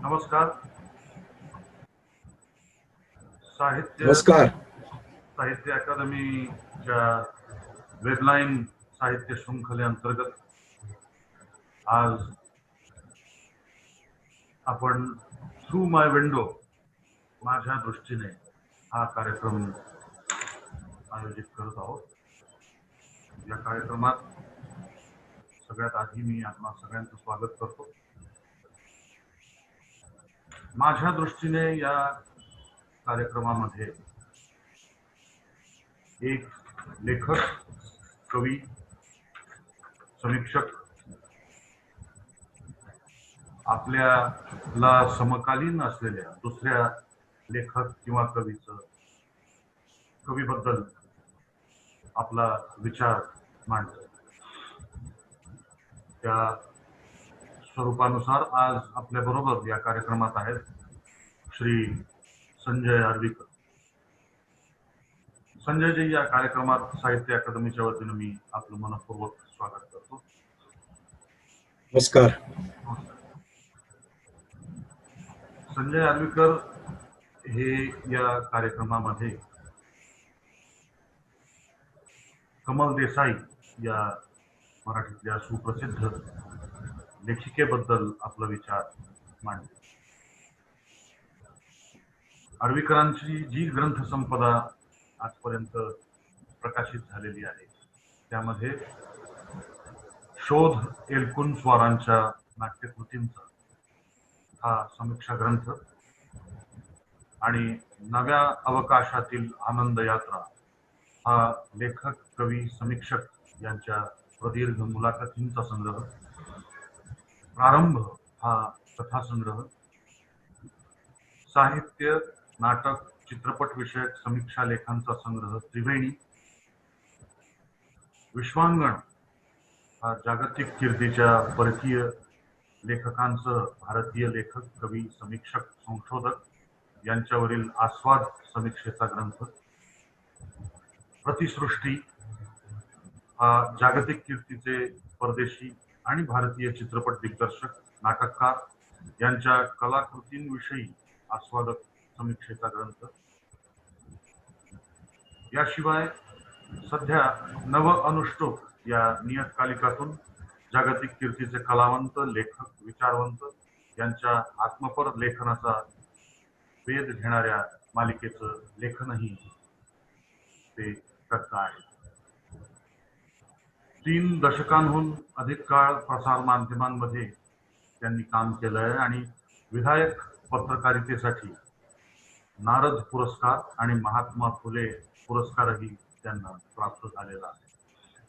नमस्कार. साहित्य नमस्कार. साहित्य अकादमीच्या वेबलाईन साहित्य शृंखलेअंतर्गत आज आपण थ्रू माय विंडो माझ्या दृष्टीने हा कार्यक्रम आयोजित करत आहोत. या कार्यक्रमात सगळ्यात आधी मी आपणा सगळ्यांचं स्वागत करतो. माझ्या दृष्टीने या कार्यक्रमामध्ये एक लेखक, कवी, समीक्षक, आपल्याला समकालीन असलेल्या दुसऱ्या लेखक किंवा कवीबद्दल आपला विचार मांडतो. त्या स्वरूपानुसार आज आपल्या बरोबर या कार्यक्रमात आहेत श्री संजय आर्वीकर. संजयजी, या कार्यक्रमात साहित्य अकादमीच्या वतीने मी आपलं मनपूर्वक स्वागत करतो. नमस्कार. संजय आर्वीकर हे या कार्यक्रमामध्ये कमल देसाई या मराठीतल्या सुप्रसिद्ध लेखिकेबद्दल आपला विचार मांडले. आर्वीकरांची जी ग्रंथसंपदा आजपर्यंत प्रकाशित झालेली आहे त्यामध्ये शोध एलकुन स्वारांच्या नाट्यकृतींचा हा समीक्षा ग्रंथ आणि नव्या अवकाशातील आनंद यात्रा हा लेखक, कवी, समीक्षक यांच्या प्रदीर्घ मुलाखतींचा संग्रह, प्रारंभ हा कथासंग्रह, साहित्य, नाटक, चित्रपट विषयक समीक्षा लेखांचा संग्रह त्रिवेणी, विश्वांगण हा जागतिक कीर्तीच्या परकीय लेखकांसह भारतीय लेखक, कवी, समीक्षक, संशोधक यांच्यावरील आस्वाद समीक्षेचा ग्रंथ, प्रतिसृष्टी हा जागतिक कीर्तीचे परदेशी आणि भारतीय चित्रपट दिग्दर्शक, नाटककार यांच्या कलाकृतींविषयी आस्वादक समीक्षेचा ग्रंथ. याशिवाय सध्या नव अनुष्टुप या नियतकालिकातून जागतिक कीर्तीचे कलावंत, लेखक, विचारवंत यांच्या आत्मपर लेखनाचा वेध घेणाऱ्या मालिकेचं लेखनही ते करत आहेत. 3 दशकांहून अधिक काळ प्रसार माध्यमांमध्ये त्यांनी काम केलं आहे आणि विधायक पत्रकारितेसाठी नारद पुरस्कार आणि महात्मा फुले पुरस्कारही त्यांना प्राप्त झालेला आहे.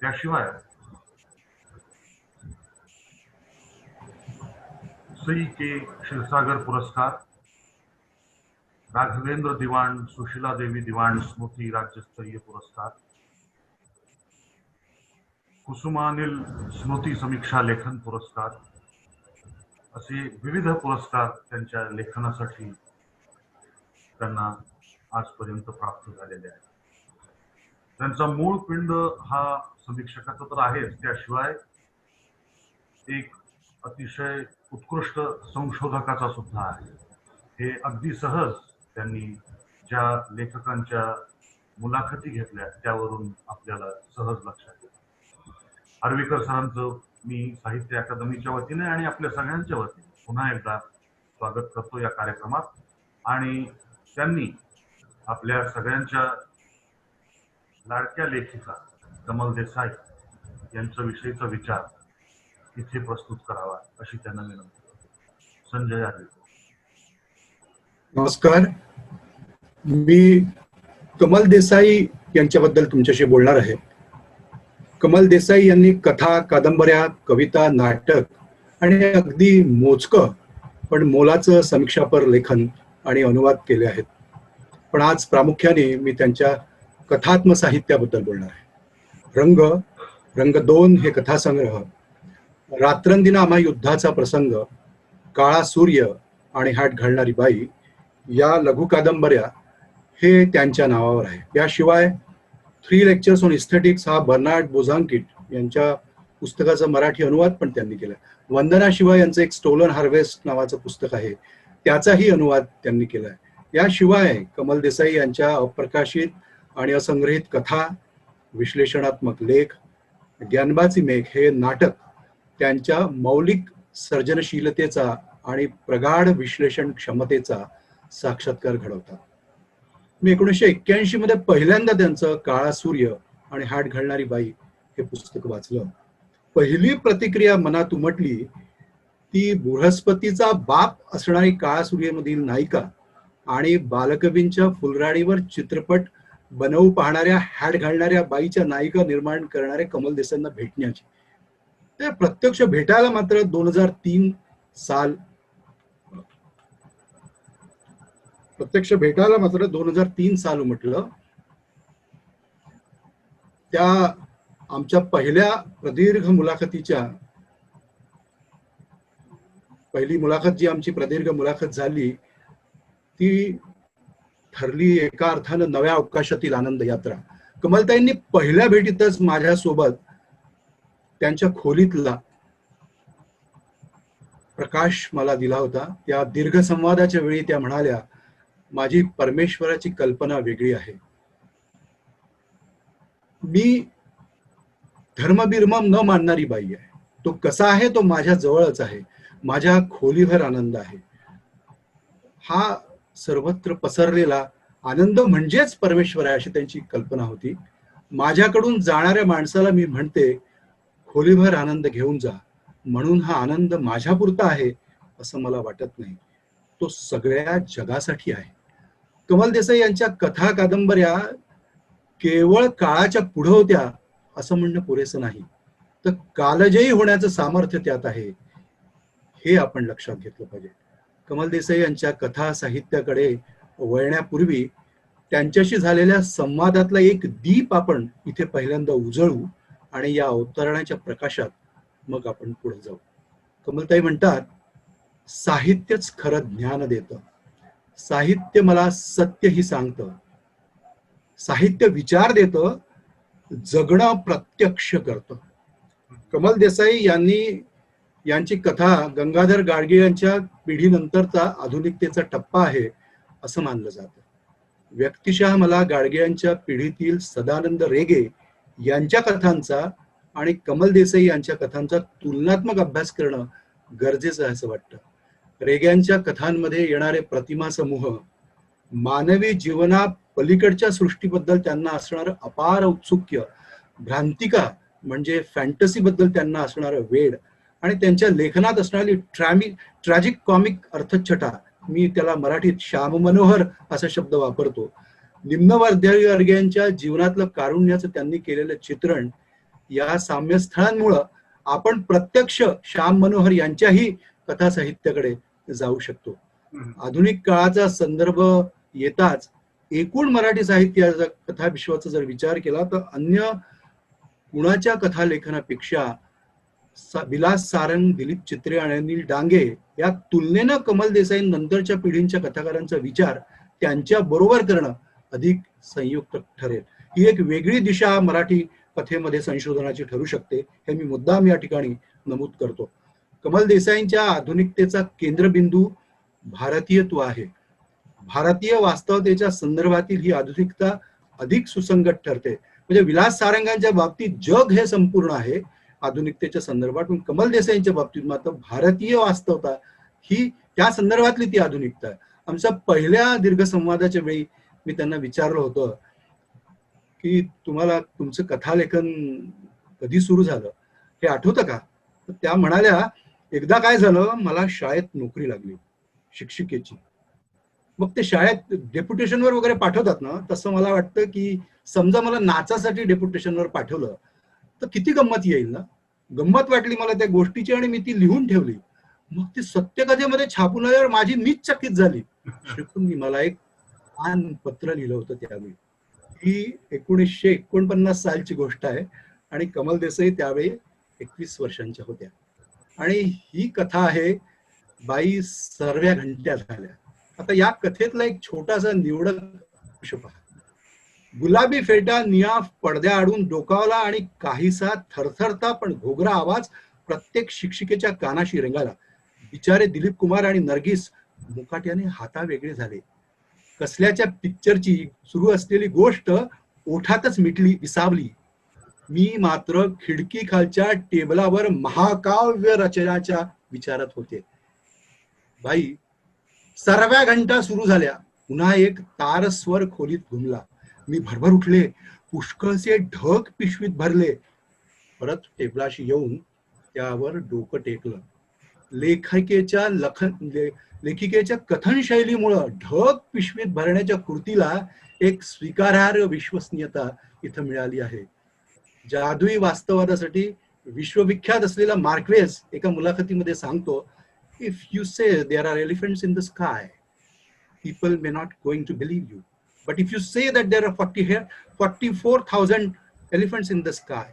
त्याशिवाय श्री के क्षीरसागर पुरस्कार, राघवेंद्र दिवाण, सुशीला देवी दिवाण स्मृती राज्यस्तरीय पुरस्कार, कुसुमानिल स्मृती समीक्षा लेखन पुरस्कार असे विविध पुरस्कार त्यांच्या लेखनासाठी त्यांना आजपर्यंत प्राप्त झालेले आहेत. त्यांचा मूळ पिंड हा समीक्षकाचा तर आहेच, त्याशिवाय एक अतिशय उत्कृष्ट संशोधकाचा सुद्धा आहे. हे अगदी सहज त्यांनी ज्या लेखकांच्या मुलाखती घेतल्या त्यावरून आपल्याला सहज लक्षात येतं. आर्वीकर सरांचं मी साहित्य अकादमीच्या वतीने आणि आपल्या सगळ्यांच्या वतीने पुन्हा एकदा स्वागत करतो या कार्यक्रमात. आणि त्यांनी आपल्या सगळ्यांच्या लाडक्या लेखिका कमल देसाई यांच्या विषयीचा विचार इथे प्रस्तुत करावा अशी त्यांना विनंती करतो. संजय आर्वीकर. नमस्कार. मी कमल देसाई यांच्याबद्दल तुमच्याशी बोलणार आहे. कमल देसाई यांनी कथा, कादंबऱ्या, कविता, नाटक आणि अगदी मोजकं पण मोलाचं समीक्षापर लेखन आणि अनुवाद केले आहेत. पण आज प्रामुख्याने मी त्यांच्या कथात्म साहित्याबद्दल बोलणार आहे. रंग 2 हे कथासंग्रह, रात्रंदिना आम्हा युद्धाचा प्रसंग, काळा सूर्य आणि हाट घालणारी बाई या लघु कादंबऱ्या हे त्यांच्या नावावर आहे. याशिवाय 3 लेक्चर्स ऑन इस्थेटिक्स हा बर्नार्ड बोझांकिट यांच्या पुस्तकाचा मराठी अनुवाद पण त्यांनी केला. वंदना शिवाय यांचं एक स्टोलन हार्वेस्ट नावाचं पुस्तक आहे त्याचाही अनुवाद त्यांनी केलाय. याशिवाय कमल देसाई यांच्या अप्रकाशित आणि असंग्रहित कथा, विश्लेषणात्मक लेख, ज्ञानबाची मेघ हे नाटक त्यांच्या मौलिक सर्जनशीलतेचा आणि प्रगाढ विश्लेषण क्षमतेचा साक्षात्कार घडवतात. मी 1981 मध्ये पहिल्यांदा त्यांचं काळा सूर्य आणि हात घालणारी बाई हे पुस्तक वाचलं. पहिली प्रतिक्रिया मनात उमटली ती बृहस्पतीचा बाप असणारी काळा सूर्यमधील नायिका आणि बालकवींच्या फुलराडीवर चित्रपट बनवू पाहणाऱ्या हॅट घालणाऱ्या बाईच्या नायिका निर्माण करणाऱ्या कमल देसाईंना भेटण्याची. ते प्रत्यक्ष भेटायला मात्र 2003 साल उमटलं. त्या आमच्या पहिली मुलाखत जी आमची प्रदीर्घ मुलाखत झाली ती ठरली एका अर्थानं नव्या अवकाशातील आनंद यात्रा. कमलताईंनी पहिल्या भेटीतच माझ्यासोबत त्यांच्या खोलीतला प्रकाश मला दिला होता. त्या दीर्घ संवादाच्या वेळी त्या म्हणाल्या, माझी परमेश्वराची कल्पना वेगळी आहे. मी धर्मबिर्म न मानणारी बाई आहे. तो कसा आहे तो माझ्या जवळच आहे. माझ्या खोलीभर आनंद आहे. हा सर्वत्र पसरलेला आनंद म्हणजेच परमेश्वर आहे अशी त्यांची कल्पना होती. माझ्याकडून जाणाऱ्या माणसाला मी म्हणते खोलीभर आनंद घेऊन जा, म्हणून हा आनंद माझ्यापुरता आहे असं मला वाटत नाही. तो सगळ्या जगासाठी आहे. कमल देसाई यांच्या कथा कादंबऱ्या केवळ काळाच्या पुढे होत्या असं म्हणणं पुरेसं नाही, तर कालजयी होण्याचं सामर्थ्य त्यात आहे हे आपण लक्षात घेतलं पाहिजे. कमल देसाई यांच्या कथा साहित्याकडे वळण्यापूर्वी त्यांच्याशी झालेल्या संवादातला एक दीप आपण इथे पहिल्यांदा उजळू आणि या अवतरणाच्या प्रकाशात मग आपण पुढे जाऊ. कमलताई म्हणतात, साहित्यच खरं ज्ञान देतं. साहित्य मला सत्यही सांगतं. साहित्य विचार देतं, जगणं प्रत्यक्ष करतं. कमल देसाई यांची कथा गंगाधर गाडगीळ यांच्या पिढीनंतरचा आधुनिकतेचा टप्पा आहे असं मानलं जातं. व्यक्तिशः मला गाडगीळांच्या पिढीतील सदानंद रेगे यांच्या कथांचा आणि कमल देसाई यांच्या कथांचा तुलनात्मक अभ्यास करणं गरजेचं आहे असं वाटतं. रेग्यांच्या कथांमध्ये येणारे प्रतिमा समूह, मानवी जीवना पलीकडच्या सृष्टीबद्दल त्यांना असणारं अपार औत्सुक्य, भ्रांतिका म्हणजे फॅन्टसी बद्दल त्यांना असणारं वेड आणि त्यांच्या लेखनात असणारी ट्रॅजिक कॉमिक अर्थछटा, मी त्याला मराठीत श्याम मनोहर असा शब्द वापरतो, निम्नवर्गीयांच्या जीवनातलं कारुण्याचं त्यांनी केलेलं चित्रण, या साम्यस्थळांमुळं आपण प्रत्यक्ष श्याम मनोहर यांच्याही कथा साहित्याकडे जाऊ शकतो. आधुनिक काळाचा संदर्भ येताच एकूण मराठी साहित्याचा कथा विश्वाचा जर विचार केला तर अन्य कुणाच्या कथा लेखनापेक्षा विलास सारंग, दिलीप चित्रे आणि अनिल डांगे या तुलनेनं कमल देसाई नंतरच्या पिढींच्या कथाकारांचा विचार त्यांच्या बरोबर करणं अधिक संयुक्त ठरेल. ही एक वेगळी दिशा मराठी कथेमध्ये संशोधनाची ठरू शकते हे मी मुद्दाम या ठिकाणी नमूद करतो. कमल देसाईंच्या आधुनिकतेचा केंद्रबिंदू भारतीयत्व आहे. भारतीय वास्तवतेच्या संदर्भातील ही आधुनिकता अधिक सुसंगत ठरते. म्हणजे विलास सारंगांच्या बाबतीत जग हे संपूर्ण आहे आधुनिकतेच्या संदर्भात, पण कमल देसाईंच्या बाबतीत मात्र भारतीय वास्तवता ही त्या संदर्भातली ती आधुनिकता आहे. आमच्या पहिल्या दीर्घ संवादाच्या वेळी मी त्यांना विचारलं होतं की तुम्हाला तुमचं कथालेखन कधी सुरू झालं हे आठवतं का? तर त्या म्हणाल्या, एकदा काय झालं, मला शाळेत नोकरी लागली शिक्षिकेची. मग ते शाळेत डेप्युटेशनवर वगैरे पाठवतात ना, तसं मला वाटतं की समजा मला नाचासाठी डेप्युटेशनवर पाठवलं तर किती गंमत येईल ना. गंमत वाटली मला त्या गोष्टीची आणि मी ती लिहून ठेवली. मग ती सत्यकथेमध्ये छापून आल्यावर मीच चकित झाली. श्रीकुंनी मला एक छान पत्र लिहिलं होतं त्यावेळी. ही 1949 सालची गोष्ट आहे आणि कमल देसाई त्यावेळी 21 वर्षांच्या होत्या. आणि ही कथा आहे बाई सर्व्या घंट्या झाल्या. आता या कथेतला एक छोटासा निवडक अंश पहा. गुलाबी फेटा निया पडद्या आडून डोकावला आणि काहीसा थरथरता पण घोगरा आवाज प्रत्येक शिक्षिकेच्या कानाशी रेंगाला. बिचारे दिलीप कुमार आणि नर्गिस मुकाट्याने हातावेगळे झाले. कसल्याच्या पिक्चरची सुरू असलेली गोष्ट ओठातच मिटली, विसावली. मी मात्र खिडकी खालच्या टेबलावर महाकाव्य रचनाच्या विचारात होते. बाई, सर्व्या घंटा सुरू झाल्या. पुन्हा एक तारस्वर खोलीत घुमला. मी भरभर उठले. पुष्कळसे ढग पिशवीत भरले. परत टेबलाशी येऊन त्यावर डोकं टेकलं. लेखिकेच्या कथन शैलीमुळं ढग पिशवीत भरण्याच्या कृतीला एक स्वीकारार्ह विश्वसनीयता इथं मिळाली आहे. जादुई वास्तववादासाठी विश्वविख्यात असलेला मार्क्वेस एका मुलाखतीमध्ये सांगतो, if you say there are elephants in the sky, people may not going to believe you. But if you say that there are 44,000 elephants in the sky,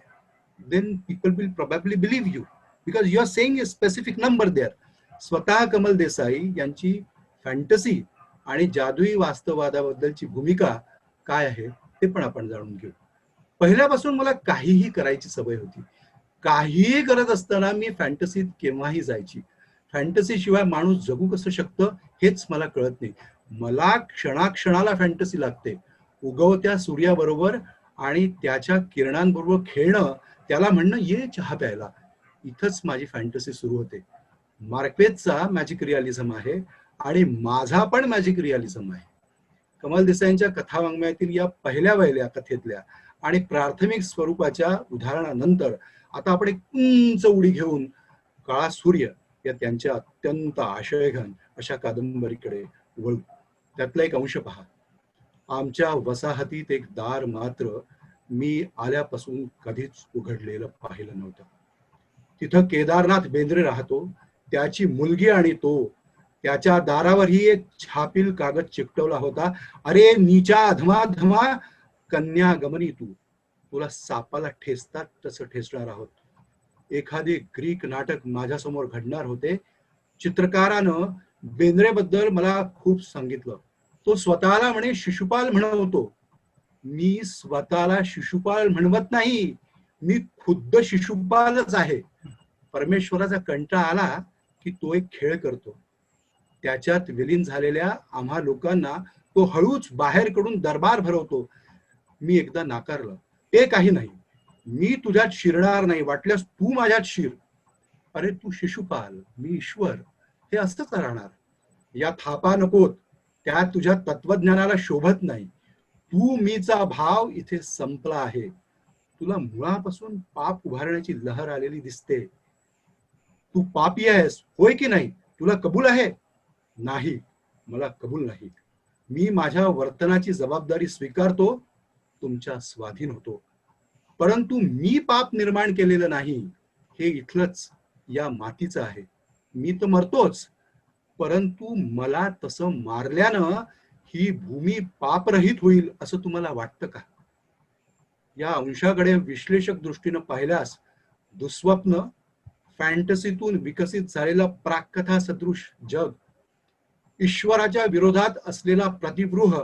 then people will probably believe you because you are saying a specific number there. स्वतः कमल देसाई यांची fantasy आणि जादुई वास्तववादाबद्दलची भूमिका काय आहे ते पण आपण जाणून घेऊ. पहिल्यापासून मला काहीही करायची सवय होती. काहीही करत असताना मी फॅन्टसीत केव्हाही जायची. फॅन्टसी शिवाय माणूस जगू कसं शकतं हेच मला कळत नाही. मला क्षणाक्षणाला फॅन्टसी लागते. उगवत्या सूर्याबरोबर आणि त्याच्या किरणांबरोबर खेळणं, त्याला म्हणणं ये चहा प्यायला, इथंच माझी फॅन्टसी सुरू होते. मार्क्वेसचा मॅजिक रिअलिझम आहे आणि माझा पण मॅजिक रिअलिझम आहे. कमल देसाईंच्या कथावाङ्मयातील या पहिल्या कथेतल्या आणि प्राथमिक स्वरूपाच्या उदाहरणानंतर आता आपण एक उंच उडी घेऊन काळा सूर्य या त्यांच्या अत्यंत आशयघन अशा कादंबरीकडे वळू. त्यातला एक अंश पहा. आमच्या वसाहतीत एक दार मात्र मी आल्यापासून कधीच उघडलेलं पाहिलं नव्हतं. तिथं केदारनाथ बेंद्रे राहतो, त्याची मुलगी आणि तो. त्याच्या दारावरही एक छापील कागद चिकटवला होता. अरे नीचा अधमा धमा कन्या गमनी तू, तुला सापाला ठेचतात तसं ठेचणार आहोत. एखादे ग्रीक नाटक माझ्यासमोर घडणार होते. चित्रकारानं बेंद्रेबद्दल मला खूप सांगितलं. तो स्वतःला म्हणे शिशुपाल म्हणवतो. मी स्वतःला शिशुपाल म्हणवत नाही, मी खुद्द शिशुपालच आहे. परमेश्वराचा कंटाळा आला की तो एक खेळ करतो. त्याच्यात विलीन झालेल्या आम्हा लोकांना तो हळूच बाहेर कडून दरबार भरवतो. मी एकदा नाकारलं. ते काही नाही, मी तुझ्यात शिरणार नाही, वाटल्यास तू माझ्यात शिर. अरे तू शिशुपाल, मी ईश्वर, हे असंच राहणार. या थापा नकोत, त्या तुझ्या तत्वज्ञानाला शोभत नाही. तू मीचा भाव इथे संपला आहे. तुला मुळापासून पाप उभारण्याची लहर आलेली दिसते. तू पापी आहेस, होय की नाही? तुला कबूल आहे? नाही, मला कबूल नाही. मी माझ्या वर्तनाची जबाबदारी स्वीकारतो, तुमच्या स्वाधीन होतो. परंतु मी पाप निर्माण केलेलं नाही, हे इथलंच या मातीचं आहे. मी तर मरतोच, परंतु मला तसं मारल्यानं ही भूमी पापरहित होईल असं तुम्हाला वाटतं का? या अंशाकडे विश्लेषक दृष्टीनं पाहिल्यास दुःस्वप्न, फॅन्टसीतून विकसित झालेला प्राककथा सदृश जग, ईश्वराच्या विरोधात असलेला प्रतिगृह,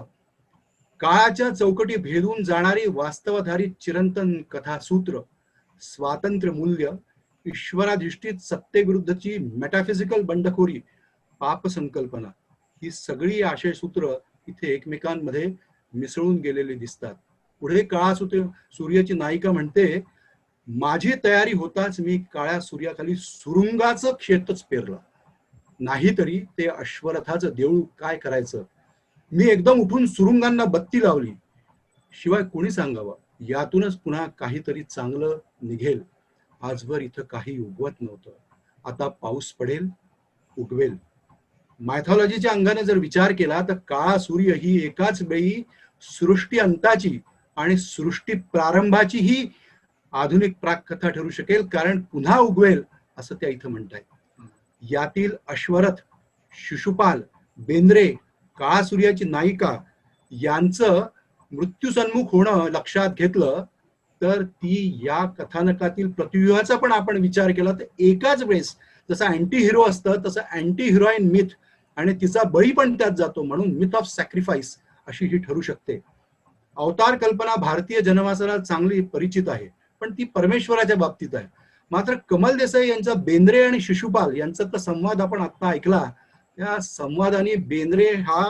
काळाच्या चौकटी भेदून जाणारी वास्तवाधारित चिरंतन कथासूत्र, स्वातंत्र्य मूल्य, ईश्वराधिष्ठित सत्तेविरुद्धची मेटाफिजिकल बंडखोरी, पाप संकल्पना, ही सगळी आशयसूत्र इथे एकमेकांमध्ये मिसळून गेलेली दिसतात. पुढे काळा सूर्याची नायिका म्हणते, माझी तयारी होताच मी काळ्या सूर्याखाली सुरुंगाचं क्षेत्रच पेरलं. नाहीतरी ते अश्वरथाचं देऊळ काय करायचं? मी एकदम उठून सुरुंगांना बत्ती लावली. शिवाय कोणी सांगावं, यातूनच पुन्हा काहीतरी चांगलं निघेल. आजवर इथं काही उगवत नव्हतं, आता पाऊस पडेल, उगवेल. मायथॉलॉजीच्या अंगाने जर विचार केला तर काळा सूर्य ही एकाच वेळी सृष्टी अंताची आणि सृष्टी प्रारंभाची ही आधुनिक प्राककथा ठरू शकेल, कारण पुन्हा उगवेल असं त्या इथं म्हणतायत. यातील अश्वरथ, शिशुपाल, बेंद्रे, काळा सूर्याची नायिका यांचं मृत्यूसन्मुख होणं लक्षात घेतलं तर ती या कथानकातील प्रतिव्यूहाचा पण आपण विचार केला तर एकाच वेळेस जसं अँटी हिरो असतं तसं अँटी हिरोईन मिथ आणि तिचा बळी पण त्यात जातो, म्हणून मिथ ऑफ सॅक्रिफाईस अशी ही ठरू शकते. अवतार कल्पना भारतीय जनमानसाला चांगली परिचित आहे, पण ती परमेश्वराच्या बाबतीत आहे. मात्र कमल देसाई यांचा बेंद्रे आणि शिशुपाल यांचा संवाद आपण आता ऐकला, या संवादाने बेंद्रे हा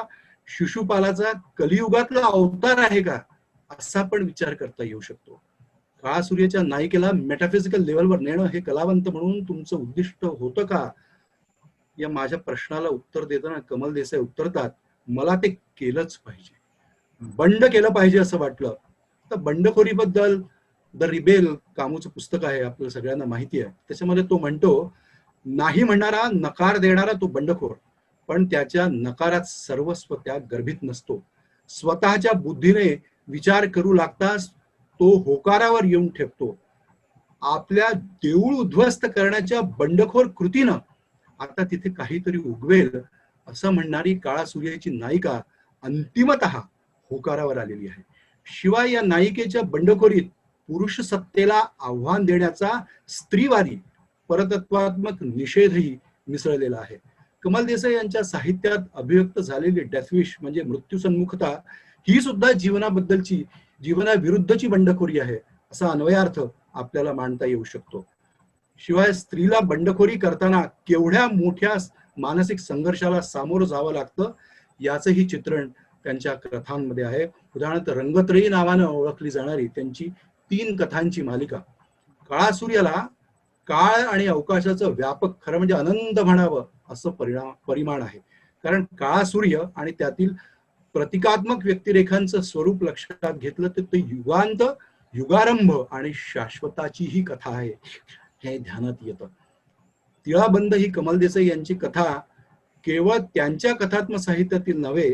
शिशुपालाचा कलियुगातला अवतार आहे का, असा पण विचार करता येऊ शकतो. काळा सूर्याच्या नायिकेला मेटाफिजिकल लेवलवर नेणं हे कलावंत म्हणून तुमचं उद्दिष्ट होतं का, या माझ्या प्रश्नाला उत्तर देताना कमल देसाई उत्तरतात, मला ते केलंच पाहिजे, बंड केलं पाहिजे असं वाटलं तर बंडखोरीबद्दल द रिबेल कामूचं पुस्तक आहे, आपल्याला सगळ्यांना माहिती आहे. त्याच्यामध्ये तो म्हणतो, नाही म्हणणारा, नकार देणारा तो बंडखोर, पण त्याच्या नकारात सर्वस्व त्या गर्भित नसतो. स्वतःच्या बुद्धीने विचार करू लागताच तो होकारावर येऊन ठेपतो. आपल्या देऊळ उद्ध्वस्त करण्याच्या बंडखोर कृतीनं आता तिथे काहीतरी उगवेल असं म्हणणारी काळा सूर्याची नायिका अंतिमतः होकारावर आलेली आहे. शिवाय या नायिकेच्या बंडखोरीत पुरुष सत्तेला आव्हान देण्याचा स्त्रीवादी परतत्वात्मक निषेधही मिसळलेला आहे. कमल देसाई यांच्या साहित्यात अभिव्यक्त झालेली डेथविश म्हणजे मृत्यूसन्मुखता ही सुद्धा जीवनाबद्दलची, जीवनाविरुद्धची बंडखोरी आहे असा अन्वयार्थ आपल्याला मांडता येऊ शकतो. शिवाय स्त्रीला बंडखोरी करताना केवढ्या मोठ्या मानसिक संघर्षाला सामोरं जावं लागतं याचंही चित्रण त्यांच्या कथांमध्ये आहे. उदाहरणार्थ रंगत्रयी नावानं ओळखली जाणारी त्यांची 3 कथांची मालिका. काळा सूर्याला काळ आणि अवकाशाचं व्यापक, खरं म्हणजे अनंत म्हणावं असं परिमाण आहे. कारण काळा सूर्य आणि त्यातील प्रतिकात्मक व्यक्तिरेखांचं स्वरूप लक्षात घेतलं तर ते युगांत, युगारंभ आणि शाश्वताची ही कथा आहे हे ध्यानात येतं. तिळाबंद ही कमल देसाई यांची कथा केवळ त्यांच्या कथात्मक साहित्यातील नव्हे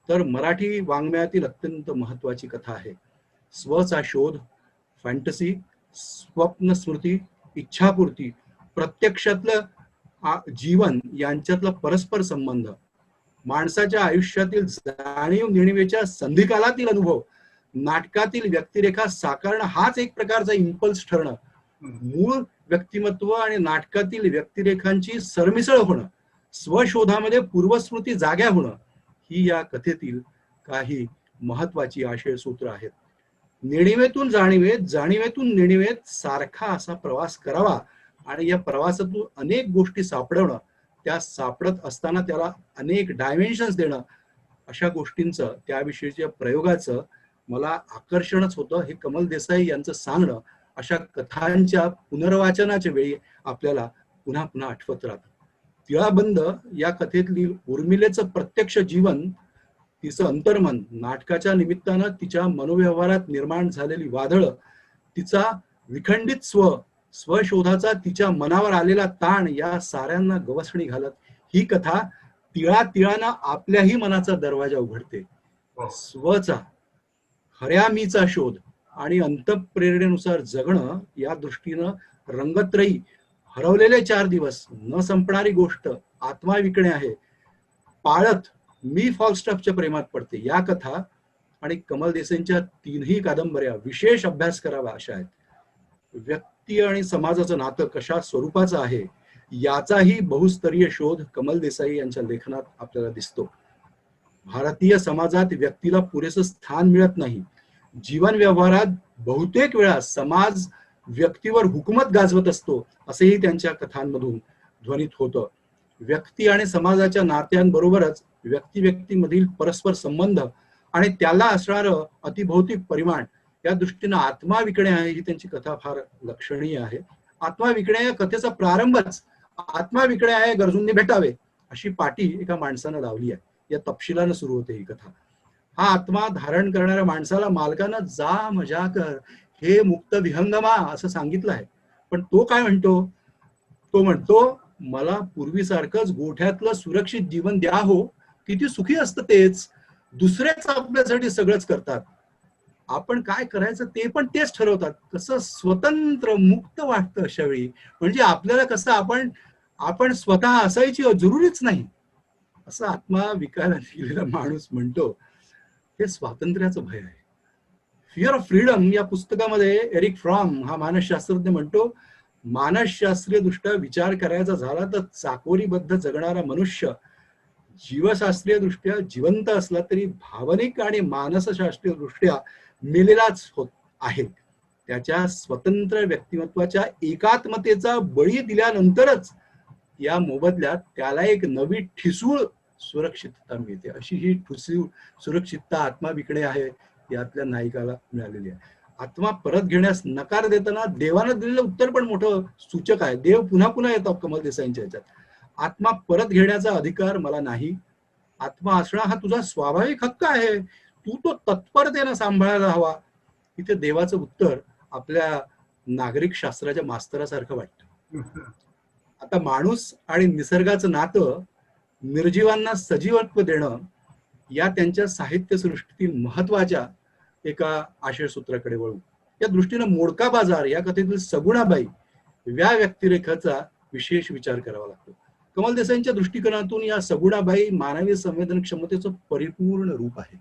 तर मराठी वाङ्मयातील अत्यंत महत्वाची कथा आहे. स्वचा शोध, फॅन्टसी, स्वप्न स्मृती, इच्छापूर्ती, प्रत्यक्षातलं जीवन यांच्यातला परस्पर संबंध, माणसाच्या आयुष्यातील जाणीव नेणिवेच्या संधिकालातील अनुभव, नाटकातील व्यक्तिरेखा साकारणं हाच एक प्रकारचा इम्पल्स ठरणं, मूळ व्यक्तिमत्व आणि नाटकातील व्यक्तिरेखांची सरमिसळ होणं, स्वशोधामध्ये पूर्वस्मृती जाग्या होणं, ही या कथेतील काही महत्वाची आशयसूत्र आहेत. नेणिवेतून जाणीवेत, जाणीवेतून नेणिवेत सारखा असा प्रवास करावा आणि या प्रवासातून अनेक गोष्टी सापडवणं, त्या सापडत असताना त्याला अनेक डायमेन्शन्स देणं, अशा गोष्टींचं, त्याविषयीच्या प्रयोगाचं मला आकर्षणच होतं. हे कमल देसाई यांचं सांगणं अशा कथांच्या पुनर्वाचनाच्या वेळी आपल्याला पुन्हा पुन्हा आठवत राहतं. तिळाबंद या कथेतली उर्मिलेचं प्रत्यक्ष जीवन, तिचं अंतर्मन, नाटकाच्या निमित्तानं तिच्या मनोव्यवहारात निर्माण झालेली वादळं, तिचा विखंडित स्वशोधाचा तिच्या मनावर आलेला ताण, या साऱ्यांना गवसणी घालत ही कथा तिळातिळानं आपल्याही मनाचा दरवाजा उघडते. स्वचा, खऱ्या मीचा शोध आणि अंतःप्रेरणेनुसार जगणं या दृष्टीनं रंगत्रयी, हरवलेले 4 दिवस, न संपणारी गोष्ट, आत्मा विकणे आहे, पाळत, मी फॉलस्टॉपच्या प्रेमात पडते, या कथा आणि कमल देसाईंच्या 3ही कादंबऱ्या विशेष अभ्यास करावा अशा आहेत. व्यक्ती आणि समाजाचं नातं कशा स्वरूपाचं आहे याचाही बहुस्तरीय शोध कमल देसाई यांच्या लेखनात आपल्याला दिसतो. भारतीय समाजात व्यक्तीला पुरेसं स्थान मिळत नाही. जीवन व्यवहारात बहुतेक वेळा समाज व्यक्तीवर हुकूमत गाजवत असतो असेही त्यांच्या कथांमधून ध्वनित होतं. व्यक्ती आणि समाजाच्या नात्यांबरोबरच व्यक्ती व्यक्तीमधील परस्पर संबंध आणि त्याला असणारं अतिभौतिक परिमाण, या दृष्टीनं आत्मा विकणे आहे ही त्यांची कथा फार लक्षणीय आहे. आत्मा विकणे या कथेचा प्रारंभच आत्मा विकणे आहे, गरजूंनी भेटावे अशी पाटी एका माणसानं लावली आहे. या तपशिलानं सुरू होते ही कथा. हा आत्मा धारण करणाऱ्या माणसाला मालकानं जा मजा कर, हे मुक्त विहंगमा असं सांगितलं आहे. पण तो काय म्हणतो? तो म्हणतो, मला पूर्वीसारखंच गोठ्यातलं सुरक्षित जीवन द्या हो, किती सुखी असतं तेच. दुसरेच आपल्यासाठी सगळंच करतात, आपण काय करायचं ते पण तेच ठरवतात. कसं स्वतंत्र मुक्त वाटतं अशा वेळी. म्हणजे आपल्याला कसं आपण स्वतः असायची जरुरीच नाही असं आत्मा विकायला गेलेला माणूस म्हणतो. हे स्वातंत्र्याचं भय आहे. फिअर ऑफ फ्रीडम या पुस्तकामध्ये एरिक फ्रॉम हा मानसशास्त्रज्ञ म्हणतो, मानसशास्त्रीय दृष्ट्या विचार करायचा झाला तर चाकोरीबद्ध जगणारा मनुष्य जीवशास्त्रीय दृष्ट्या जिवंत असला तरी भावनिक आणि मानसशास्त्रीय दृष्ट्या मेलेलाच होत आहे. त्याच्या स्वतंत्र व्यक्तिमत्वाच्या एकात्मतेचा बळी दिल्यानंतरच या मोबदल्यात त्याला एक नवी ठिसूळ सुरक्षितता मिळते. अशी ही ठिसूळ सुरक्षितता आत्मा विकणे आहे यातल्या नायिकाला मिळालेली आहे. आत्मा परत घेण्यास नकार देताना देवानं दिलेलं उत्तर पण मोठं सूचक आहे. देव पुन्हा पुन्हा येतो कमल देसाईंच्या ह्याच्यात. आत्मा परत घेण्याचा अधिकार मला नाही. आत्मा असणं हा तुझा स्वाभाविक हक्क आहे. तू तो तत्परतेनं सांभाळायला हवा. इथे देवाचं उत्तर आपल्या नागरिक शास्त्राच्या मास्तरासारखं वाटतं. आता माणूस आणि निसर्गाचं नातं निर्जीवांना सजीवत्व देणं या त्यांच्या साहित्यसृष्टीतील महत्वाच्या एका आशयसूत्राकडे वळू. या दृष्टीनं मोडका बाजार या कथेतील सगुणाबाई या व्यक्तिरेखाचा विशेष विचार करावा लागतो. कमल देसाईंच्या दृष्टिकोनातून या सगुणाबाई मानवी संवेदन क्षमतेचं परिपूर्ण रूप आहे.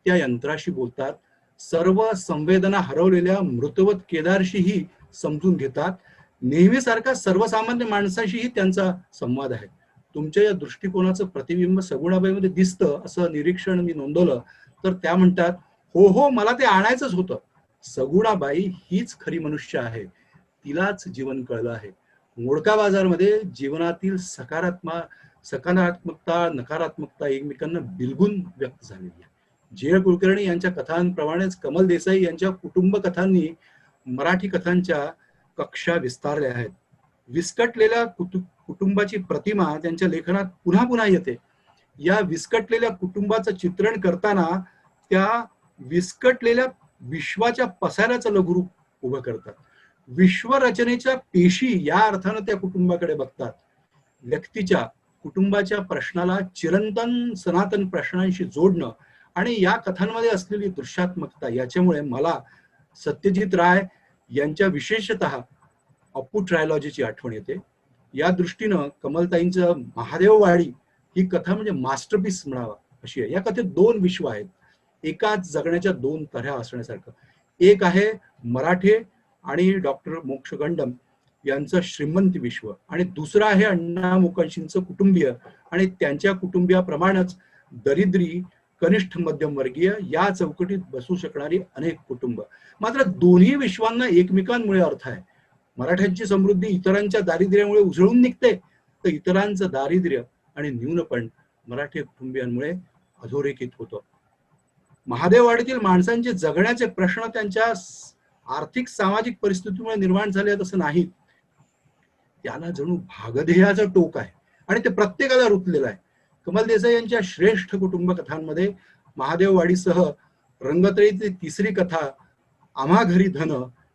त्या यंत्राशी बोलतात, सर्व संवेदना हरवलेल्या मृतवत केदारशीही समजून घेतात. नेहमीसारखा सर्वसामान्य माणसाशीही त्यांचा संवाद आहे. तुमच्या या दृष्टिकोनाचं प्रतिबिंब सगुणाबाईमध्ये दिसतं असं निरीक्षण मी नोंदवलं तर त्या म्हणतात, हो हो मला ते आणायचंच होतं. सगुणाबाई हीच खरी मनुष्य आहे. तिलाच जीवन कळलं आहे. मोडका बाजारमध्ये जीवनातील सकारात्मकता नकारात्मकता एकमेकांना बिलगून व्यक्त झालेली आहे. जे कुलकर्णी यांच्या कथांप्रमाणेच कमल देसाई यांच्या कुटुंब कथांनी मराठी कथांच्या कक्षा विस्तारल्या आहेत. विस्कटलेल्या कुटुंबाची प्रतिमा त्यांच्या लेखनात पुन्हा पुन्हा येते. या विस्कटलेल्या कुटुंबाचं चित्रण करताना त्या विस्कटलेल्या विश्वाच्या पसाऱ्याचं लघुरूप उभं करतात. विश्वरचनेच्या पेशी या अर्थानं त्या कुटुंबाकडे बघतात. व्यक्तीच्या कुटुंबाच्या प्रश्नाला चिरंतन सनातन प्रश्नांशी जोडणं आणि या कथांमध्ये असलेली दृश्यात्मकता याच्यामुळे मला सत्यजित राय यांच्या विशेषतः अप्पू ट्रायलॉजीची आठवण येते. या दृष्टीनं कमलताईंचं महादेववाडी ही कथा म्हणजे मास्टरपीस म्हणावा अशी आहे. या कथेत दोन विश्व आहेत, एकाच जगण्याच्या दोन तऱ्हा असण्यासारखं. एक आहे मराठे आणि डॉक्टर मोक्षगंडम यांचं श्रीमंत विश्व आणि दुसरं आहे अण्णा मुखर्जींचं कुटुंबीय आणि त्यांच्या कुटुंबियाप्रमाणेच दरिद्री कनिष्ठ मध्यमवर्गीय या चौकटीत बसू शकणारी अनेक कुटुंब. मात्र दोन्ही विश्वांना एकमेकांमुळे अर्थ आहे. मराठ्यांची समृद्धी इतरांच्या दारिद्र्यामुळे उजळून निघते तर इतरांचं दारिद्र्य आणि न्यूनपण मराठी कुटुंबियांमुळे अधोरेखित होतं. महादेववाडीतील माणसांचे जगण्याचे प्रश्न त्यांच्या आर्थिक सामाजिक परिस्थितीमुळे निर्माण झाले असं नाहीत. त्याला जणू भागधेयाचं टोक आहे आणि ते प्रत्येकाला रुतलेलं आहे. कमल देसाई यांच्या श्रेष्ठ कुटुंब कथांमध्ये महादेववाडीसह रंगतळीतील तिसरी कथा आम्हा घरी धन,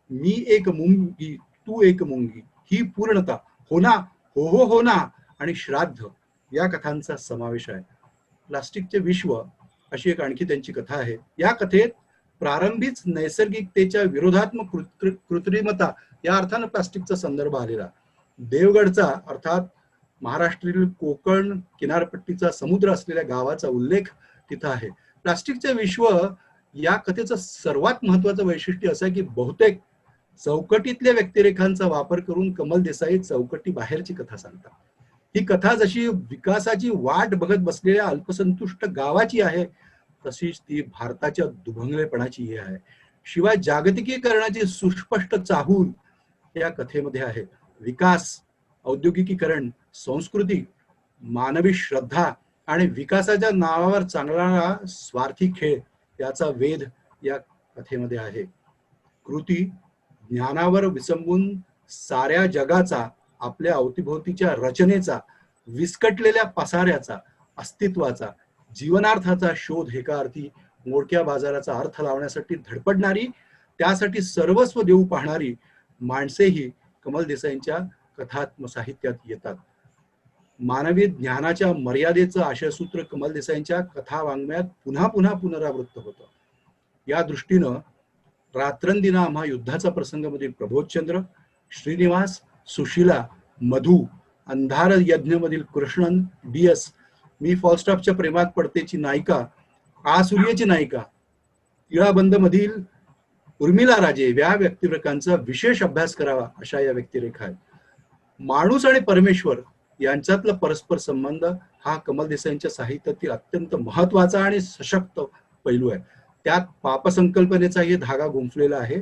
मी एक मुंगी तू एक मुंगी, ही पूर्णता, होना हो हो होना आणि श्राद्ध या कथांचा समावेश आहे. प्लास्टिकचे विश्व अशी एक आणखी त्यांची कथा आहे. या कथेत प्रारंभीच नैसर्गिकतेच्या विरोधात्मक कृत्रिमता या अर्थानं प्लास्टिकचा संदर्भ आलेला. देवगडचा अर्थात महाराष्ट्रातील कोकण किनारपट्टीचा समुद्र असलेल्या गावाचा उल्लेख तिथं आहे. प्लास्टिकचे विश्व या कथेचं सर्वात महत्वाचं वैशिष्ट्य असं आहे की बहुतेक चौकटीतल्या व्यक्तिरेखांचा वापर करून कमल देसाई चौकटी बाहेरची कथा सांगतात. ही कथा जशी विकासाची वाट बघत बसलेल्या अल्पसंतुष्ट गावाची आहे तशीच ती भारताच्या दुभंगलेपणाची आहे. शिवाय जागतिकीकरणाची सुस्पष्ट चाहूल या कथेमध्ये आहे. विकास, औद्योगिकीकरण, संस्कृती, मानवी श्रद्धा आणि विकासाच्या नावावर चांगला स्वार्थी खेळ याचा वेध या कथेमध्ये आहे. कृती ज्ञानावर विसंबून साऱ्या जगाचा, आपल्या अवतीभोवतीच्या रचनेचा, विस्कटलेल्या पसाऱ्याचा, अस्तित्वाचा, जीवनार्थाचा शोध एका अर्थी मोडक्या बाजाराचा अर्थ लावण्यासाठी धडपडणारी, त्यासाठी सर्वस्व देऊ पाहणारी माणसेही कमल देसाईंच्या कथात्म साहित्यात येतात. मानवी ज्ञानाच्या मर्यादेचं आशयसूत्र कमल देसाईंच्या कथा वाङ्मयात पुन्हा पुन्हा पुनरावृत्त होतं. या दृष्टीनं रात्रंदिना आम्हा युद्धाचा प्रसंगामधील प्रबोधचंद्र, श्रीनिवास, सुशीला, मधु, अंधार यज्ञमधील कृष्णन, DS, मी फॉलस्टॉपच्या प्रेमात पडतेची नायिका, आसूर्याची नायिका, तिळाबंद मधील उर्मिला राजे या व्यक्तिरेखांचा विशेष अभ्यास करावा अशा या व्यक्तिरेखा आहेत. माणूस आणि परमेश्वर यांच्यातला परस्पर संबंध हा कमल देसाईंच्या साहित्यातील अत्यंत महत्वाचा आणि सशक्त पैलू आहे. त्यात पापसंकल्पनेचाही धागा गुंफलेला आहे.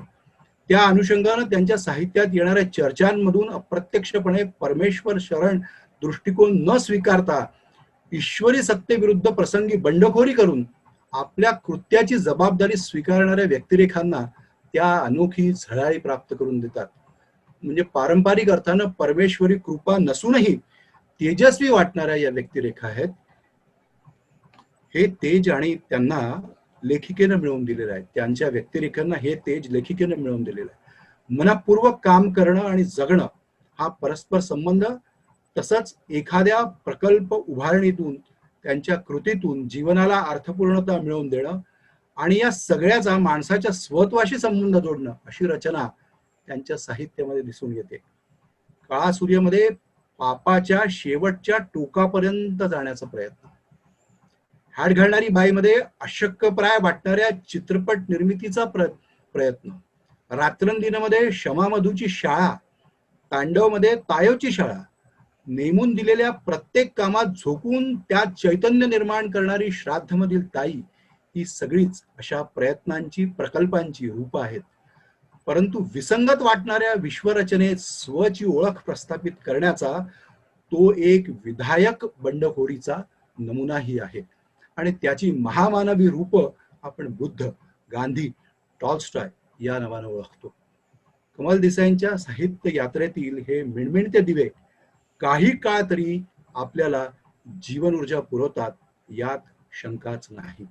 त्या अनुषंगानं त्यांच्या साहित्यात येणाऱ्या चर्चांमधून अप्रत्यक्षपणे परमेश्वर शरण दृष्टिकोन न स्वीकारता ईश्वरी सत्तेविरुद्ध प्रसंगी बंडखोरी करून आपल्या कृत्याची जबाबदारी स्वीकारणाऱ्या व्यक्तिरेखांना त्या अनोखी झळाळी प्राप्त करून देतात. म्हणजे पारंपरिक अर्थानं परमेश्वरी कृपा नसूनही तेजस्वी वाटणाऱ्या या व्यक्तिरेखा आहेत. हे तेज आणि त्यांना लेखिकेनं मिळवून दिलेलं आहे. त्यांच्या व्यक्तिरेखांना हे तेज लेखिकेनं मिळवून दिलेलं आहे. मनपूर्वक काम करणं आणि जगणं हा परस्पर संबंध, तसंच एखाद्या प्रकल्प उभारणीतून त्यांच्या कृतीतून जीवनाला अर्थपूर्णता मिळवून देणं आणि या सगळ्याचा माणसाच्या स्वत्वाशी संबंध जोडणं, अशी रचना त्यांच्या साहित्यामध्ये दिसून येते. काळा सूर्यमध्ये पापाच्या शेवटच्या टोकापर्यंत जाण्याचा प्रयत्न, हाड घालणारी बाईमध्ये अशक्यप्राय वाटणाऱ्या चित्रपट निर्मितीचा प्रयत्न, रात्रंदिनमध्ये शमामधूची शाळा, तांडवमध्ये तायोची शाळा, नेमून दिलेल्या प्रत्येक कामात झोकून त्यात चैतन्य निर्माण करणारी श्राद्धमधील ताई, ही सगळीच अशा प्रयत्नांची, प्रकल्पांची रूप आहेत. परंतु विसंगत वाटणाऱ्या विश्वरचनेत स्वची ओळख प्रस्थापित करण्याचा तो एक विधायक बंडखोरीचा नमुनाही आहे. आणि त्याची महामानवी रूप आपण बुद्ध, गांधी, टॉल्स्टॉय या नावाने ओळखतो. कमल देसाईंच्या साहित्य यात्रेतील हे मिणमिणते दिवे काही काळ तरी आपल्याला जीवन ऊर्जा पुरवतात, यात शंकाच नाही.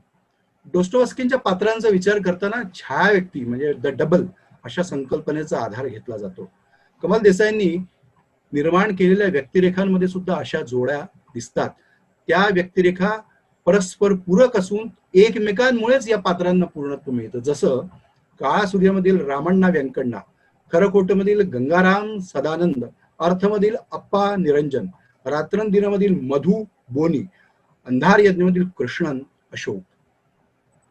डोस्टोव्स्कींच्या पात्रांचा विचार करताना छाया व्यक्ती म्हणजे द डबल अशा संकल्पनेचा आधार घेतला जातो. कमल देसाईंनी निर्माण केलेल्या व्यक्तिरेखांमध्ये सुद्धा अशा जोड्या दिसतात. त्या व्यक्तिरेखा परस्पर पूरक असून एकमेकांमुळेच या पात्रांना पूर्णत्व मिळतं. जसं काळा सूर्यामधील रामण्णा व्यंकण्णा, खरकोटमधील गंगाराम सदानंद, अर्थमधील अप्पा निरंजन, रात्रंदिनमधील मधु बोनी, अंधार यज्ञमधील कृष्णन अशोक.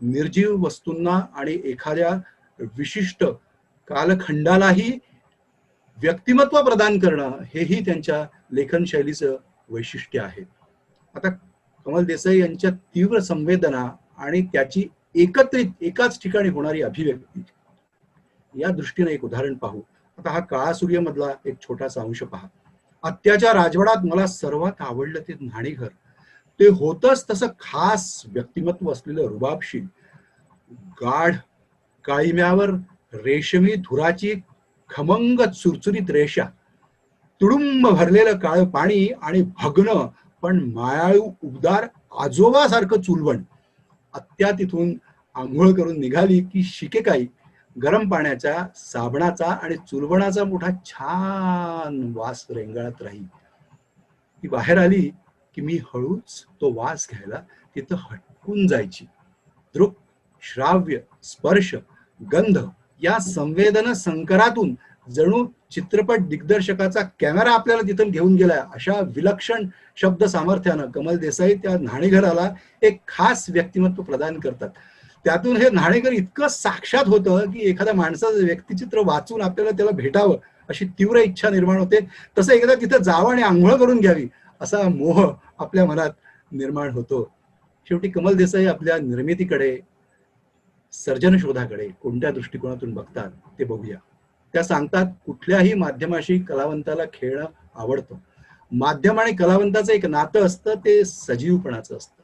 निर्जीव वस्तूंना आणि एखाद्या विशिष्ट कालखंडालाही व्यक्तिमत्व प्रदान करणं, हेही त्यांच्या लेखन शैलीचं वैशिष्ट्य आहे. आता कमल देसाई यांच्या तीव्र संवेदना आणि त्याची एकत्रित एकाच ठिकाणी होणारी अभिव्यक्ती, या दृष्टीने एक उदाहरण पाहू. आता हा काळा सूर्य मधला एक छोटासा अंश पहा. अत्याच्या राजवाड्यात मला सर्वात आवडलं ते न्हाणीघर. ते होतच तसं खास व्यक्तिमत्व असलेलं रुबाबशील, गाढ काळीम्यावर रेशमी धुराची खमंग चुरचुरीत रेषा, तुडुंब भरलेलं काळं पाणी आणि भग्न पण मायाळू उबदार आजोबासारखं चुलवण. आत्या तिथून आंघोळ करून निघाली की शिकेकाई गरम पाण्याच्या, साबणाचा आणि चुलवणाचा मोठा छान वास रेंगाळत राही. ती बाहेर आली की मी हळूच तो वास घ्यायला तिथं हटकून जायची. दृक, श्राव्य, स्पर्श, गंध या संवेदन संकरातून जणू चित्रपट दिग्दर्शकाचा कॅमेरा आपल्याला तिथून घेऊन गेलाय, अशा विलक्षण शब्द सामर्थ्यानं कमल देसाई त्या न्हाणीघराला एक खास व्यक्तिमत्व प्रदान करतात. त्यातून हे न्हाणीघर इतकं साक्षात होतं की एखाद्या माणसाचं व्यक्तिचित्र वाचून आपल्याला त्याला भेटावं अशी तीव्र इच्छा निर्माण होते. तसं एकदा तिथं जावं आणि आंघोळ करून घ्यावी असा मोह आपल्या मनात निर्माण होतो. शेवटी कमल देसाई आपल्या निर्मितीकडे, सर्जन शोधाकडे कोणत्या दृष्टिकोनातून बघतात ते बघूया. त्या सांगतात, कुठल्याही माध्यमाशी कलावंताला खेळणं आवडतं. माध्यम आणि कलावंताचं एक नातं असतं, ते सजीवपणाचं असतं.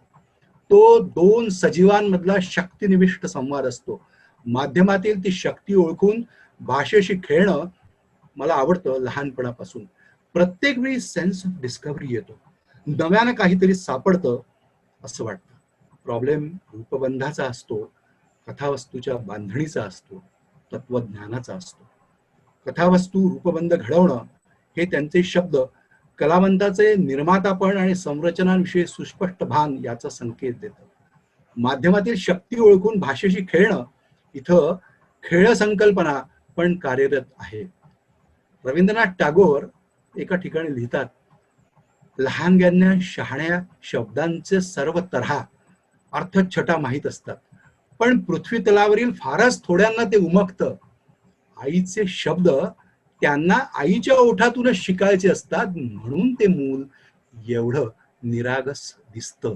तो दोन सजीवांमधला शक्तिनिविष्ट संवाद असतो. माध्यमातील ती शक्ती ओळखून भाषेशी खेळणं मला आवडतं लहानपणापासून. प्रत्येक वेळी सेन्स ऑफ डिस्कव्हरी येतो, नव्यानं काहीतरी सापडतं असं वाटतं. प्रॉब्लेम रूपबंधाचा असतो, कथावस्तूच्या बांधणीचा असतो, तत्वज्ञानाचा असतो. कथावस्तू रूपबंध घडवणं हे त्यांचे शब्द कलावंताचे निर्मातापण आणि संरचनांविषयी सुस्पष्ट भान याचा संकेत देतं. माध्यमातील शक्ती ओळखून भाषेशी खेळणं, इथं खेळ संकल्पना पण कार्यरत आहे. रवींद्रनाथ टागोर एका ठिकाणी लिहितात, लहानग्यांना शहाण्या शब्दांचे सर्व तऱ्हा अर्थछटा माहीत असतात, पण पृथ्वी तलावरील फारच थोड्यांना ते उमगतं. आईचे शब्द त्यांना आईच्या ओठातूनच शिकायचे असतात, म्हणून ते मूल एवढं निरागस दिसतं.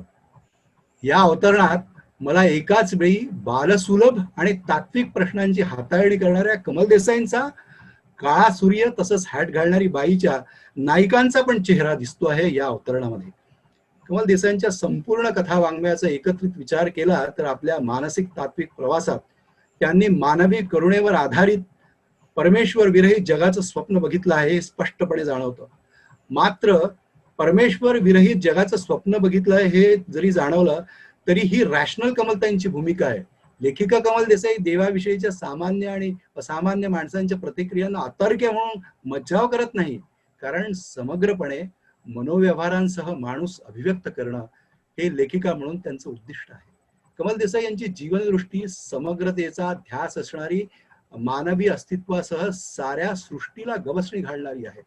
या अवतरणात मला एकाच वेळी बालसुलभ आणि तात्विक प्रश्नांची हाताळणी करणाऱ्या कमल देसाईंचा काळा सूर्य तसंच हॅट घालणारी बाईच्या नायिकांचा पण चेहरा दिसतो आहे या अवतरणामध्ये. कमल देसाईंच्या संपूर्ण कथा वाङ्मयाचा एकत्रित विचार केला तर आपल्या मानसिक तात्विक प्रवासात त्यांनी मानवी करुणेवर आधारित परमेश्वर विरहित जगाचं स्वप्न बघितलं आहे हे स्पष्टपणे जाणवतं. मात्र परमेश्वर विरहित जगाचं स्वप्न बघितलं हे जरी जाणवलं तरी ही रॅशनल कमलताईंची भूमिका आहे. लेखिका कमल देसाई देवाविषयीच्या सामान्य आणि असामान्य माणसांच्या प्रतिक्रियांना अतर्क्य म्हणून मज्जाव करत नाही, कारण समग्रपणे मनोव्यवहारांसह माणूस अभिव्यक्त करणं हे लेखिका म्हणून त्यांचं उद्दिष्ट आहे. कमल देसाई यांची जीवनदृष्टी समग्रतेचा ध्यास असणारी, मानवी अस्तित्वासह साऱ्या सृष्टीला गवसणी घालणारी आहे.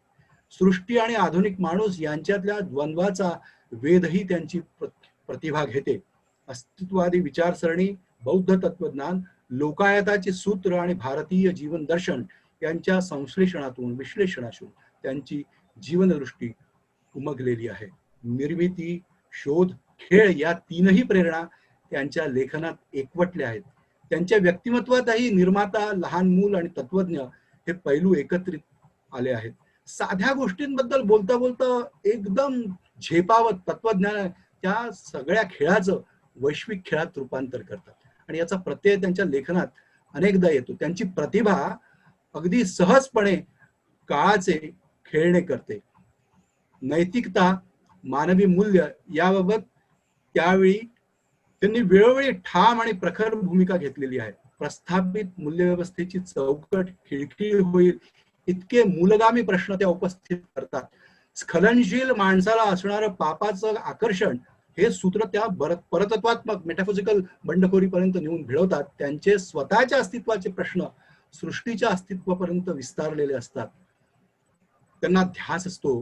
सृष्टी आणि आधुनिक माणूस यांच्यातल्या द्वंद्वाचा वेधही त्यांची प्रतिभा घेते. अस्तित्ववादी विचारसरणी, बौद्ध तत्वज्ञान, लोकायताचे सूत्र आणि भारतीय जीवन दर्शन यांच्या संश्लेषणातून विश्लेषणातून त्यांची जीवनदृष्टी उमगलेली आहे. निर्मिती, शोध, खेळ या तीनही प्रेरणा त्यांच्या लेखनात एकवटल्या आहेत. त्यांच्या व्यक्तिमत्वातही निर्माता, लहान मूल आणि तत्वज्ञ हे पैलू एकत्रित आले आहेत. साध्या गोष्टींबद्दल बोलता बोलता एकदम झेपावत तत्वज्ञान त्या सगळ्या खेळाचं वैश्विक खेळात रूपांतर करतात आणि याचा प्रत्यय त्यांच्या लेखनात अनेकदा येतो. त्यांची प्रतिभा अगदी सहजपणे काळाचे खेळणे करते. नैतिकता, मानवी मूल्य याबाबत त्यावेळी त्यांनी वेळोवेळी ठाम आणि प्रखर भूमिका घेतलेली आहे. प्रस्थापित मूल्यव्यवस्थेची चौकट खिळखिळ होईल इतके मूलगामी प्रश्न त्या उपस्थित करतात. स्खलनशील माणसाला असणारं पापाचं आकर्षण हे सूत्र त्या परतत्वात्मक मेटाफिजिकल बंडखोरीपर्यंत नेऊन भिडवतात. त्यांचे स्वतःच्या अस्तित्वाचे प्रश्न सृष्टीच्या अस्तित्वापर्यंत विस्तारलेले असतात. त्यांना ध्यास असतो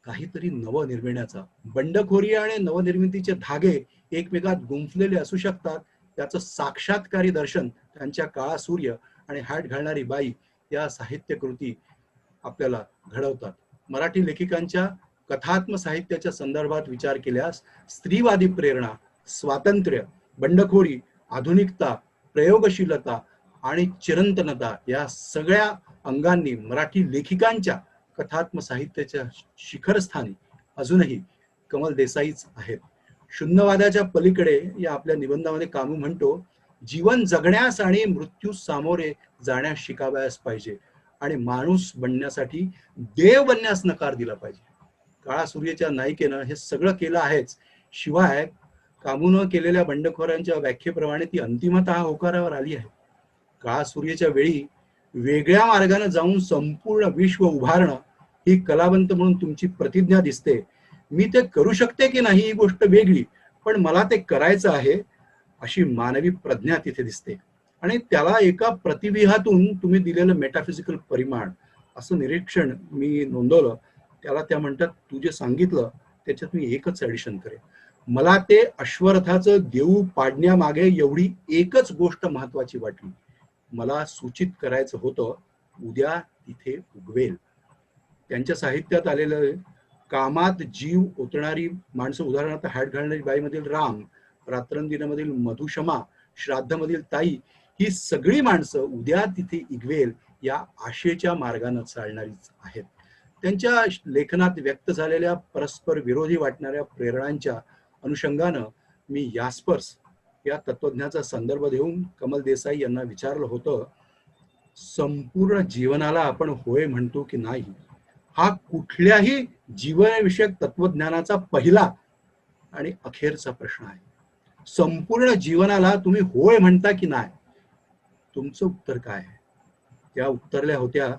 काहीतरी नवं निर्मिण्याचा. बंडखोरी आणि नवनिर्मितीचे धागे एकमेकात गुंफलेले असू शकतात. त्याचं साक्षात्कारी दर्शन त्यांच्या काळा सूर्य आणि हॅट घालणारी बाई या साहित्य कृती आपल्याला घडवतात. मराठी लेखिकांच्या कथात्म साहित्याच्या संदर्भात विचार केल्यास स्त्रीवादी प्रेरणा, स्वातंत्र्य, बंडखोरी, आधुनिकता, प्रयोगशीलता आणि चिरंतनता या सगळ्या अंगांनी मराठी लेखिकांच्या कथात्म साहित्याच्या शिखरस्थानी अजूनही कमल देसाईच आहेत. शून्यवादाच्या पलीकडे या आपल्या निबंधामध्ये कामू म्हणतो, जीवन जगण्यास आणि मृत्यू सामोरे जाण्यास शिकावयास पाहिजे आणि माणूस बनण्यासाठी देव बनण्यास नकार दिला पाहिजे. काळा सूर्याच्या नायिकेनं हे सगळं केलं आहेच, शिवाय कामून केलेल्या बंडखोरांच्या व्याख्येप्रमाणे ती अंतिमतः होकारावर आली आहे. काळा सूर्याच्या वेळी वेगळ्या मार्गाने जाऊन संपूर्ण विश्व उभारणं ही कलावंत म्हणून तुमची प्रतिज्ञा दिसते. मी ते करू शकते की नाही ही गोष्ट वेगळी, पण मला ते करायचं आहे अशी मानवी प्रज्ञा तिथे दिसते. आणि त्याला एका प्रतिविहातून तुम्ही दिलेलं मेटाफिजिकल परिमाण असं निरीक्षण मी नोंदवलं. त्याला त्या म्हणतात, तू जे सांगितलं त्याच्यात मी एकच ऍडिशन करेन. मला ते अश्वरथाचं देऊ पाडण्यामागे एवढी एकच गोष्ट महत्वाची वाटली. मला सूचित करायचं होतं, उद्या तिथे उगवेल. त्यांच्या साहित्यात आलेलं कामात जीव ओतणारी माणसं, उदाहरणार्थ हॅट घालणारी बाईमधील राम, रात्रंदिनामधील मधुशमा, श्राद्धमधील ताई, ही सगळी माणसं उद्या तिथे इगवेल या आशेच्या मार्गाने चालणारीच आहेत. त्यांच्या लेखनात व्यक्त झालेल्या परस्पर विरोधी वाटणाऱ्या प्रेरणांच्या अनुषंगानं मी यास्पर्स या तत्वज्ञाचा संदर्भ देऊन कमल देसाई यांना विचारलं होतं, संपूर्ण जीवनाला आपण होय म्हणतो की नाही, हा कुठल्याही जीवनविषयक तत्वज्ञानाचा पहिला आणि अखेरचा प्रश्न आहे. संपूर्ण जीवनाला तुम्ही होय म्हणता की नाही, तुमचं उत्तर काय आहे? त्या उत्तरल्या होत्या,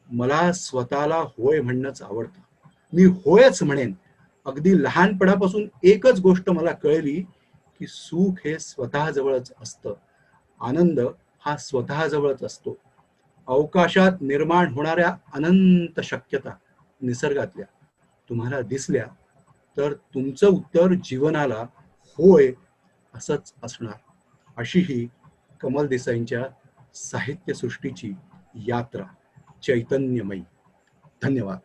मला स्वतःला होय म्हणणंच आवडतं. मी होयच म्हणेन. अगदी लहानपणापासून एकच गोष्ट मला कळली की सुख हे स्वतः जवळच असतं, आनंद हा स्वतः जवळच असतो. अवकाशात निर्माण होणाऱ्या अनंत शक्यता निसर्गातल्या तुम्हाला दिसल्या तर तुमचं उत्तर जीवनाला होय असंच असणार. अशी ही कमल देसाईंच्या साहित्यसृष्टीची यात्रा चैतन्यमयी. धन्यवाद.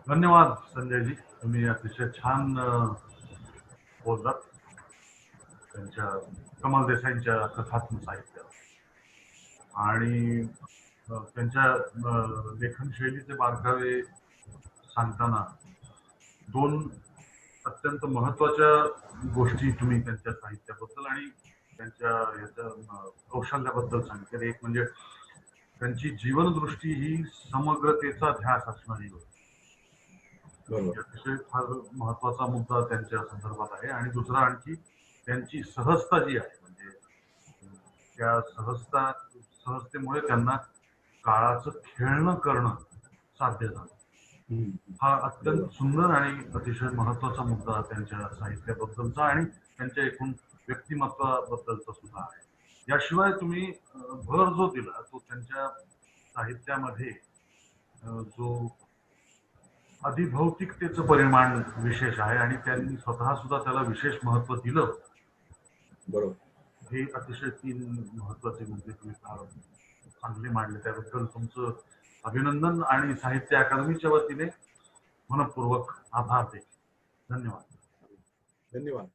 धन्यवाद संजयजी, तुम्ही अतिशय छान बोललात त्यांच्या कमल देसाईंच्या कथात्मक साहित्यावर. आणि त्यांच्या लेखन शैलीचे बारकावे सांगताना दोन अत्यंत महत्वाच्या गोष्टी तुम्ही त्यांच्या साहित्याबद्दल आणि त्यांच्या याच्या कौशल्याबद्दल सांगितले. एक म्हणजे त्यांची जीवनदृष्टी ही समग्रतेचा ध्यास असणारी होती. बरोबर. अतिशय फार महत्वाचा मुद्दा त्यांच्या संदर्भात आहे. आणि दुसरा आणखी त्यांची सहजता जी आहे, म्हणजे त्या सहजतेमुळे त्यांना काळाचं खेळणं करणं साध्य झालं. हम्म. हा अत्यंत बरोबर. सुंदर आणि अतिशय महत्वाचा मुद्दा त्यांच्या साहित्याबद्दलचा आणि त्यांच्या एकूण व्यक्तिमत्वाबद्दलचा सुद्धा आहे. याशिवाय तुम्ही भर जो दिला तो त्यांच्या साहित्यामध्ये जो अधिभौतिकतेचं परिमाण विशेष आहे आणि त्यांनी स्वतः सुद्धा त्याला विशेष महत्व दिलं. बरोबर. हे अतिशय 3 महत्वाचे मुद्दे तुम्ही फार चांगले मांडले. त्याबद्दल तुमचं अभिनंदन आणि साहित्य अकादमीच्या वतीने मनपूर्वक आभार देखील. धन्यवाद. धन्यवाद.